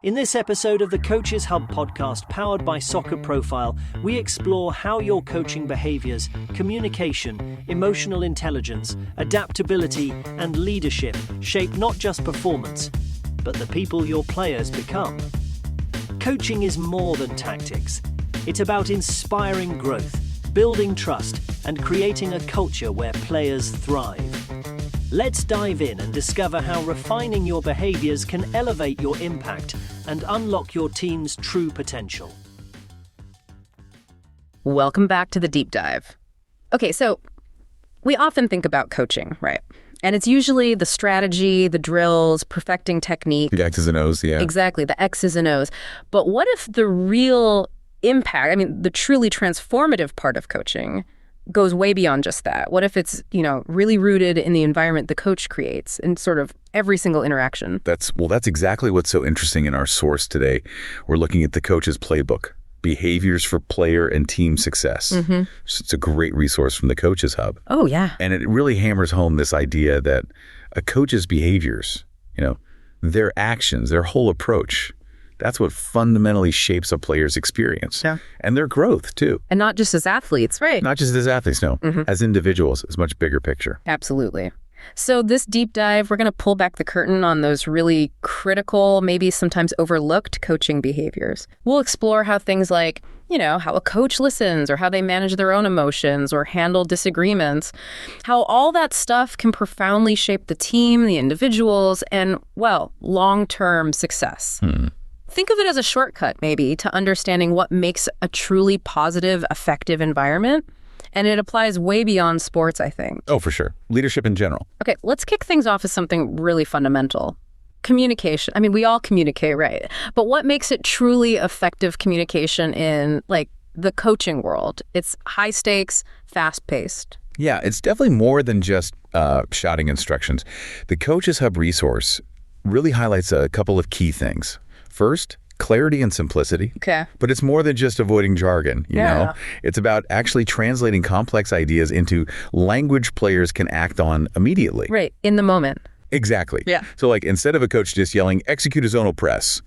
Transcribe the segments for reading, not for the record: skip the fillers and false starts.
In this episode of the Coaches Hub podcast powered by Soccer Profile, we explore how your coaching behaviors, communication, emotional intelligence, adaptability, and leadership shape not just performance, but the people your players become. Coaching is more than tactics. It's about inspiring growth, building trust, and creating a culture where players thrive. Let's dive in and discover how refining your behaviors can elevate your impact and unlock your team's true potential. Welcome back to the deep dive. Okay, so we often think about coaching, right? And it's usually the strategy, the drills, perfecting technique. The X's and O's, yeah. Exactly, the X's and O's. But what if the real impact, the truly transformative part of coaching goes way beyond just that? What if it's, really rooted in the environment the coach creates in sort of every single interaction? That's exactly what's so interesting in our source today. We're looking at the coach's playbook, Behaviors for Player and Team Success. So it's a great resource from the Coaches Hub. Oh, yeah. And it really hammers home this idea that a coach's behaviors, their actions, their whole approach, that's what fundamentally shapes a player's experience. Yeah. And their growth, too. And not just as athletes, right? Not just as athletes, no. As individuals, it's a much bigger picture. Absolutely. So this deep dive, we're going to pull back the curtain on those really critical, maybe sometimes overlooked coaching behaviors. We'll explore how things like, how a coach listens or how they manage their own emotions or handle disagreements, how all that stuff can profoundly shape the team, the individuals, and, long-term success. Think of it as a shortcut, maybe, to understanding what makes a truly positive, effective environment. And it applies way beyond sports, I think. Oh, for sure. Leadership in general. Okay, let's kick things off with something really fundamental. Communication. We all communicate, right? But what makes it truly effective communication in, the coaching world? It's high stakes, fast-paced. Yeah, it's definitely more than just shouting instructions. The Coaches Hub resource really highlights a couple of key things. First, clarity and simplicity. Okay. But it's more than just avoiding jargon, you know? It's about actually translating complex ideas into language players can act on immediately. Right, in the moment. Exactly. Yeah. So instead of a coach just yelling, execute a zonal press,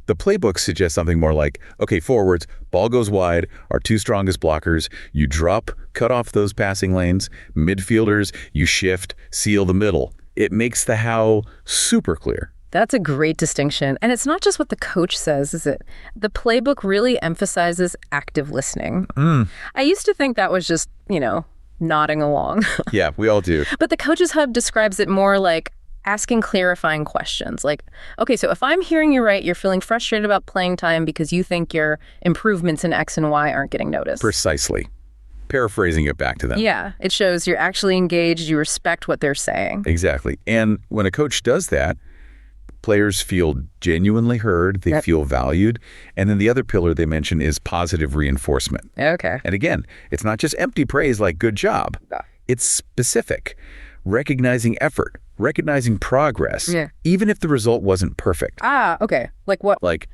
the playbook suggests something more like, okay, forwards, ball goes wide, our two strongest blockers, you drop, cut off those passing lanes, midfielders, you shift, seal the middle. It makes the how super clear. That's a great distinction. And it's not just what the coach says, is it? The playbook really emphasizes active listening. I used to think that was just, nodding along. Yeah, we all do. But the Coaches Hub describes it more like asking clarifying questions. Like, okay, so if I'm hearing you right, you're feeling frustrated about playing time because you think your improvements in X and Y aren't getting noticed. Precisely. Paraphrasing it back to them. Yeah, it shows you're actually engaged, you respect what they're saying. Exactly. And when a coach does that, players feel genuinely heard, they feel valued, and then the other pillar they mention is positive reinforcement. Okay. And again, it's not just empty praise like good job. It's specific, recognizing effort, recognizing progress, even if the result wasn't perfect. Okay. Like what? Like,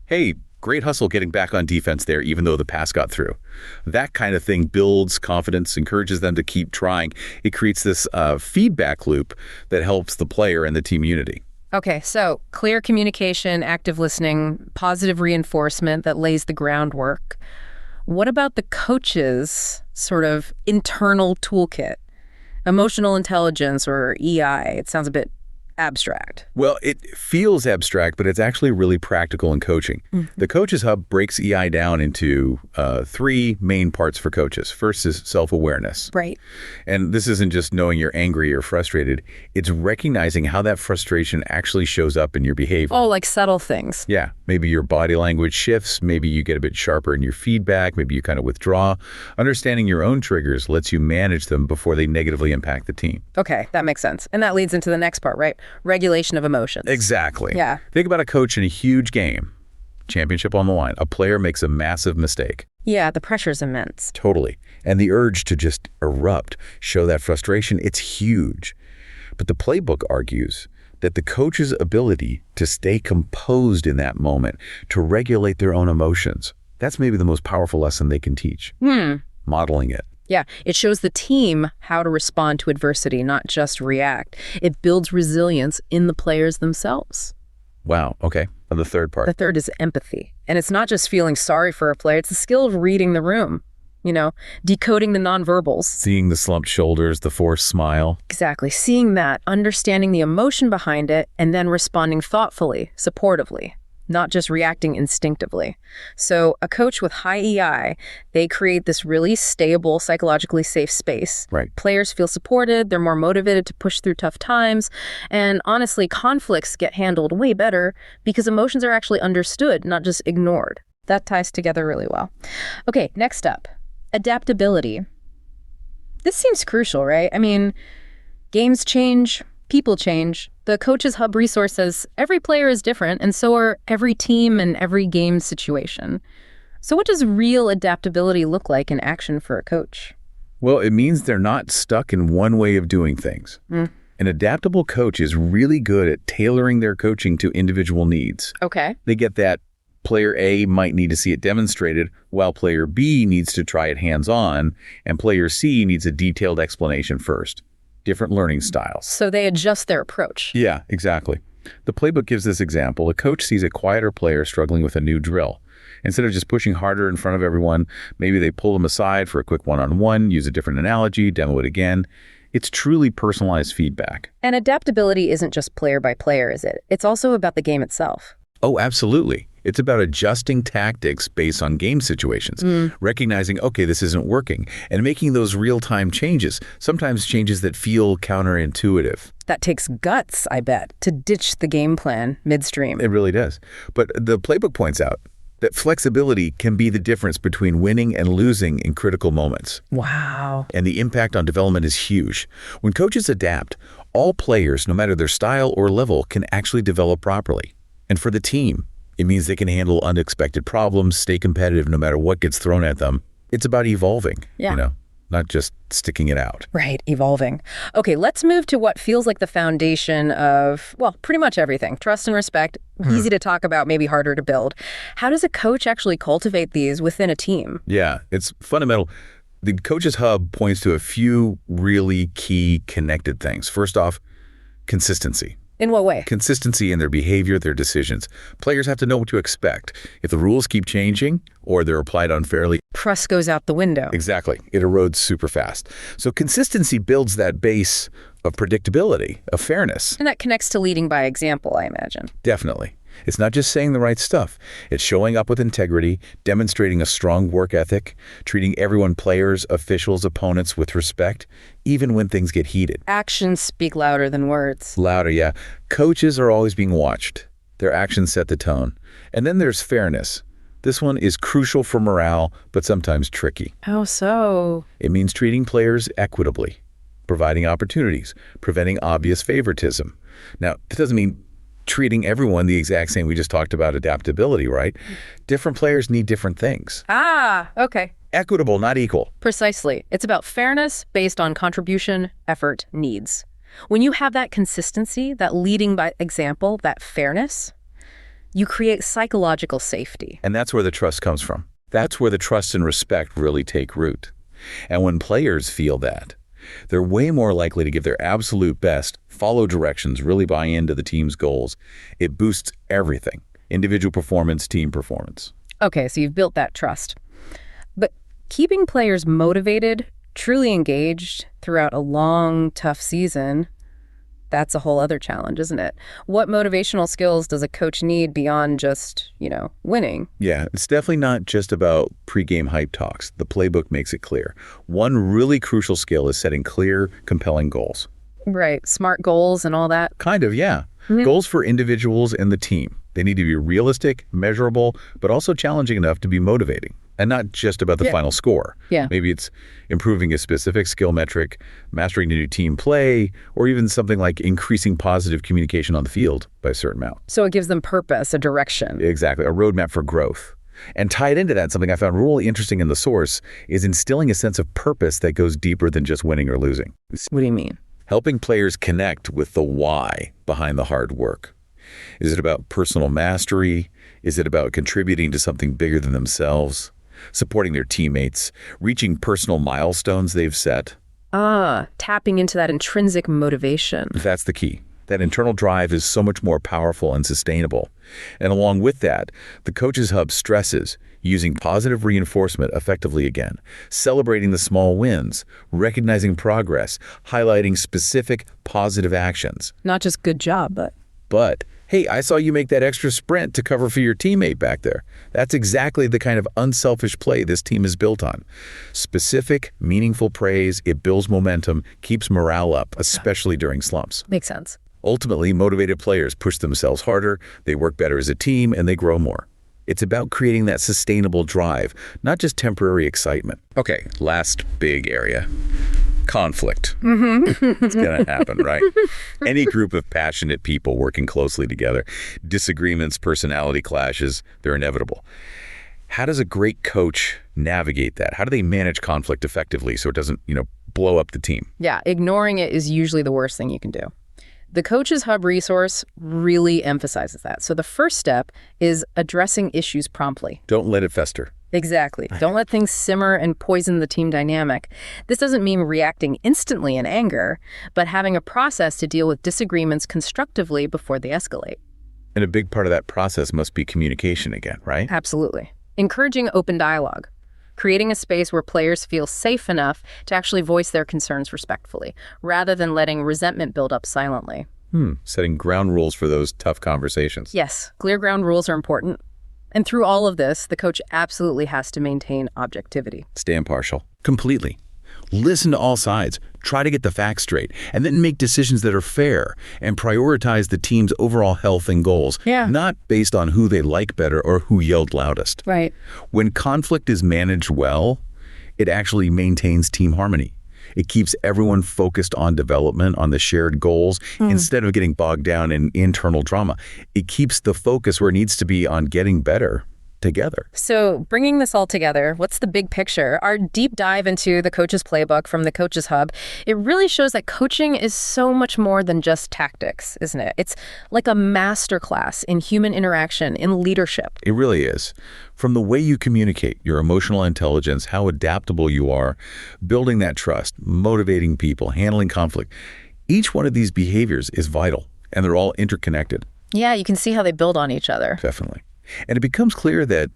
hey, great hustle getting back on defense there, even though the pass got through. That kind of thing builds confidence, encourages them to keep trying. It creates this feedback loop that helps the player and the team unity. Okay, so clear communication, active listening, positive reinforcement that lays the groundwork. What about the coach's sort of internal toolkit? Emotional intelligence, or EI. It sounds a bit abstract. Well, it feels abstract, but it's actually really practical in coaching. The Coaches Hub breaks EI down into three main parts for coaches. First is self-awareness. Right. And this isn't just knowing you're angry or frustrated. It's recognizing how that frustration actually shows up in your behavior. Oh, like subtle things. Yeah. Maybe your body language shifts. Maybe you get a bit sharper in your feedback. Maybe you kind of withdraw. Understanding your own triggers lets you manage them before they negatively impact the team. Okay, that makes sense. And that leads into the next part, right? Regulation of emotions. Exactly. Yeah. Think about a coach in a huge game, championship on the line. A player makes a massive mistake. Yeah, the pressure's immense. Totally. And the urge to just erupt, show that frustration, it's huge. But the playbook argues that the coach's ability to stay composed in that moment, to regulate their own emotions, that's maybe the most powerful lesson they can teach. Modeling it. Yeah, it shows the team how to respond to adversity, not just react. It builds resilience in the players themselves. Wow, okay. The third part. The third is empathy. And it's not just feeling sorry for a player, it's the skill of reading the room, decoding the nonverbals. Seeing the slumped shoulders, the forced smile. Exactly. Seeing that, understanding the emotion behind it, and then responding thoughtfully, supportively, not just reacting instinctively. So a coach with high EI, they create this really stable, psychologically safe space. Right. Players feel supported, they're more motivated to push through tough times, and honestly, conflicts get handled way better because emotions are actually understood, not just ignored. That ties together really well. Okay, next up, adaptability. This seems crucial, right? I mean, games change, people change. The Coaches Hub resource says every player is different, and so are every team and every game situation. So what does real adaptability look like in action for a coach? Well, it means they're not stuck in one way of doing things. An adaptable coach is really good at tailoring their coaching to individual needs. Okay. They get that player A might need to see it demonstrated, while player B needs to try it hands-on, and player C needs a detailed explanation first. Different learning styles. So they adjust their approach. Yeah, exactly. The playbook gives this example. A coach sees a quieter player struggling with a new drill. Instead of just pushing harder in front of everyone, maybe they pull them aside for a quick one-on-one, use a different analogy, demo it again. It's truly personalized feedback. And adaptability isn't just player by player, is it? It's also about the game itself. Oh, absolutely. It's about adjusting tactics based on game situations, recognizing, okay, this isn't working, and making those real-time changes, sometimes changes that feel counterintuitive. That takes guts, I bet, to ditch the game plan midstream. It really does. But the playbook points out that flexibility can be the difference between winning and losing in critical moments. Wow. And the impact on development is huge. When coaches adapt, all players, no matter their style or level, can actually develop properly. And for the team, it means they can handle unexpected problems, stay competitive no matter what gets thrown at them. It's about evolving, not just sticking it out. Right, evolving. Okay, let's move to what feels like the foundation of, well, pretty much everything. Trust and respect, easy to talk about, maybe harder to build. How does a coach actually cultivate these within a team? Yeah, it's fundamental. The Coaches Hub points to a few really key connected things. First off, consistency. In what way? Consistency in their behavior, their decisions. Players have to know what to expect. If the rules keep changing or they're applied unfairly, trust goes out the window. Exactly. It erodes super fast. So consistency builds that base of predictability, of fairness. And that connects to leading by example, I imagine. Definitely. It's not just saying the right stuff. It's showing up with integrity, demonstrating a strong work ethic, treating everyone, players, officials, opponents, with respect, even when things get heated. Actions speak louder than words. Louder, yeah. Coaches are always being watched. Their actions set the tone. And then there's fairness. This one is crucial for morale, but sometimes tricky. How so? It means treating players equitably, providing opportunities, preventing obvious favoritism. Now, that doesn't mean treating everyone the exact same. We just talked about adaptability, right? Different players need different things. Ah, okay. Equitable, not equal. Precisely. It's about fairness based on contribution, effort, needs. When you have that consistency, that leading by example, that fairness, you create psychological safety. And that's where the trust comes from. That's where the trust and respect really take root. And when players feel that, they're way more likely to give their absolute best, follow directions, really buy into the team's goals. It boosts everything. Individual performance, team performance. Okay, so you've built that trust. But keeping players motivated, truly engaged throughout a long, tough season, that's a whole other challenge, isn't it? What motivational skills does a coach need beyond just, winning? Yeah, it's definitely not just about pregame hype talks. The playbook makes it clear. One really crucial skill is setting clear, compelling goals. Right, smart goals and all that. Kind of, yeah. Goals for individuals and the team. They need to be realistic, measurable, but also challenging enough to be motivating. And not just about the final score. Yeah. Maybe it's improving a specific skill metric, mastering a new team play, or even something like increasing positive communication on the field by a certain amount. So it gives them purpose, a direction. Exactly, a roadmap for growth. And tied into that, something I found really interesting in the source is instilling a sense of purpose that goes deeper than just winning or losing. What do you mean? Helping players connect with the why behind the hard work. Is it about personal mastery? Is it about contributing to something bigger than themselves? Supporting their teammates, reaching personal milestones they've set. Tapping into that intrinsic motivation. That's the key. That internal drive is so much more powerful and sustainable. And along with that, the Coaches Hub stresses using positive reinforcement effectively again, celebrating the small wins, recognizing progress, highlighting specific positive actions. Not just good job, But, hey, I saw you make that extra sprint to cover for your teammate back there. That's exactly the kind of unselfish play this team is built on. Specific, meaningful praise, it builds momentum, keeps morale up, especially during slumps. makes sense. Ultimately, motivated players push themselves harder, they work better as a team, and they grow more. It's about creating that sustainable drive, not just temporary excitement. Okay, last big area. Conflict. It's going to happen, right? Any group of passionate people working closely together, disagreements, personality clashes, they're inevitable. How does a great coach navigate that? How do they manage conflict effectively so it doesn't, blow up the team? Yeah, ignoring it is usually the worst thing you can do. The Coaches Hub resource really emphasizes that. So the first step is addressing issues promptly. Don't let it fester. Exactly. Don't let things simmer and poison the team dynamic. This doesn't mean reacting instantly in anger, but having a process to deal with disagreements constructively before they escalate. And a big part of that process must be communication again, right? Absolutely. Encouraging open dialogue. Creating a space where players feel safe enough to actually voice their concerns respectfully, rather than letting resentment build up silently. Setting ground rules for those tough conversations. Yes, clear ground rules are important. And through all of this, the coach absolutely has to maintain objectivity. Stay impartial. Completely. Listen to all sides. Try to get the facts straight. And then make decisions that are fair and prioritize the team's overall health and goals. Yeah. Not based on who they like better or who yelled loudest. Right. When conflict is managed well, it actually maintains team harmony. It keeps everyone focused on development, on the shared goals, instead of getting bogged down in internal drama. It keeps the focus where it needs to be on getting better together. So bringing this all together, what's the big picture? Our deep dive into the Coach's Playbook from the Coaches Hub, it really shows that coaching is so much more than just tactics, isn't it? It's like a masterclass in human interaction, in leadership. It really is. From the way you communicate, your emotional intelligence, how adaptable you are, building that trust, motivating people, handling conflict. Each one of these behaviors is vital, and they're all interconnected. Yeah, you can see how they build on each other. Definitely. And it becomes clear that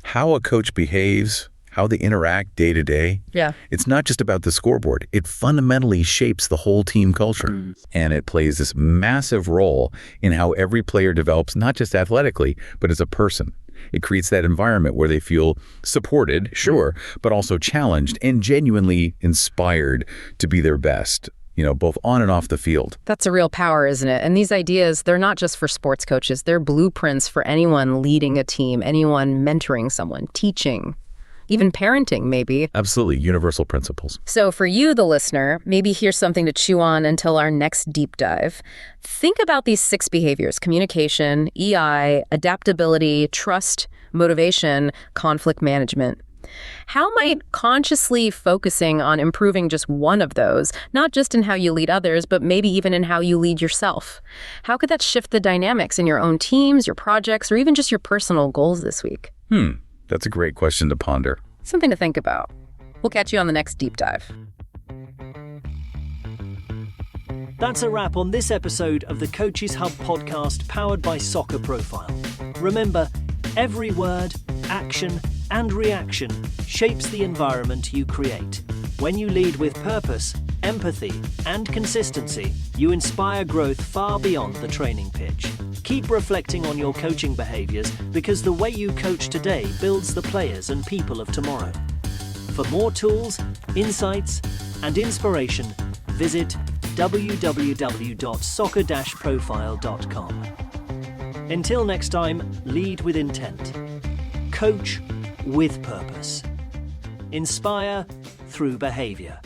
how a coach behaves, how they interact day to day, it's not just about the scoreboard. It fundamentally shapes the whole team culture. And it plays this massive role in how every player develops, not just athletically, but as a person. It creates that environment where they feel supported, sure, but also challenged and genuinely inspired to be their best, both on and off the field. That's a real power, isn't it? And these ideas, they're not just for sports coaches. They're blueprints for anyone leading a team, anyone mentoring someone, teaching, even parenting, maybe. Absolutely. Universal principles. So for you, the listener, maybe here's something to chew on until our next deep dive. Think about these 6 behaviors: communication, EI, adaptability, trust, motivation, conflict management. How might consciously focusing on improving just one of those, not just in how you lead others, but maybe even in how you lead yourself? How could that shift the dynamics in your own teams, your projects, or even just your personal goals this week? That's a great question to ponder. Something to think about. We'll catch you on the next deep dive. That's a wrap on this episode of the Coaches Hub podcast powered by Soccer Profile. Remember, every word, action, and reaction shapes the environment you create. When you lead with purpose, empathy, and consistency, you inspire growth far beyond the training pitch. Keep reflecting on your coaching behaviors, because the way you coach today builds the players and people of tomorrow. For more tools, insights, and inspiration, visit www.soccer-profile.com. Until next time, lead with intent. Coach with purpose. Inspire through behavior.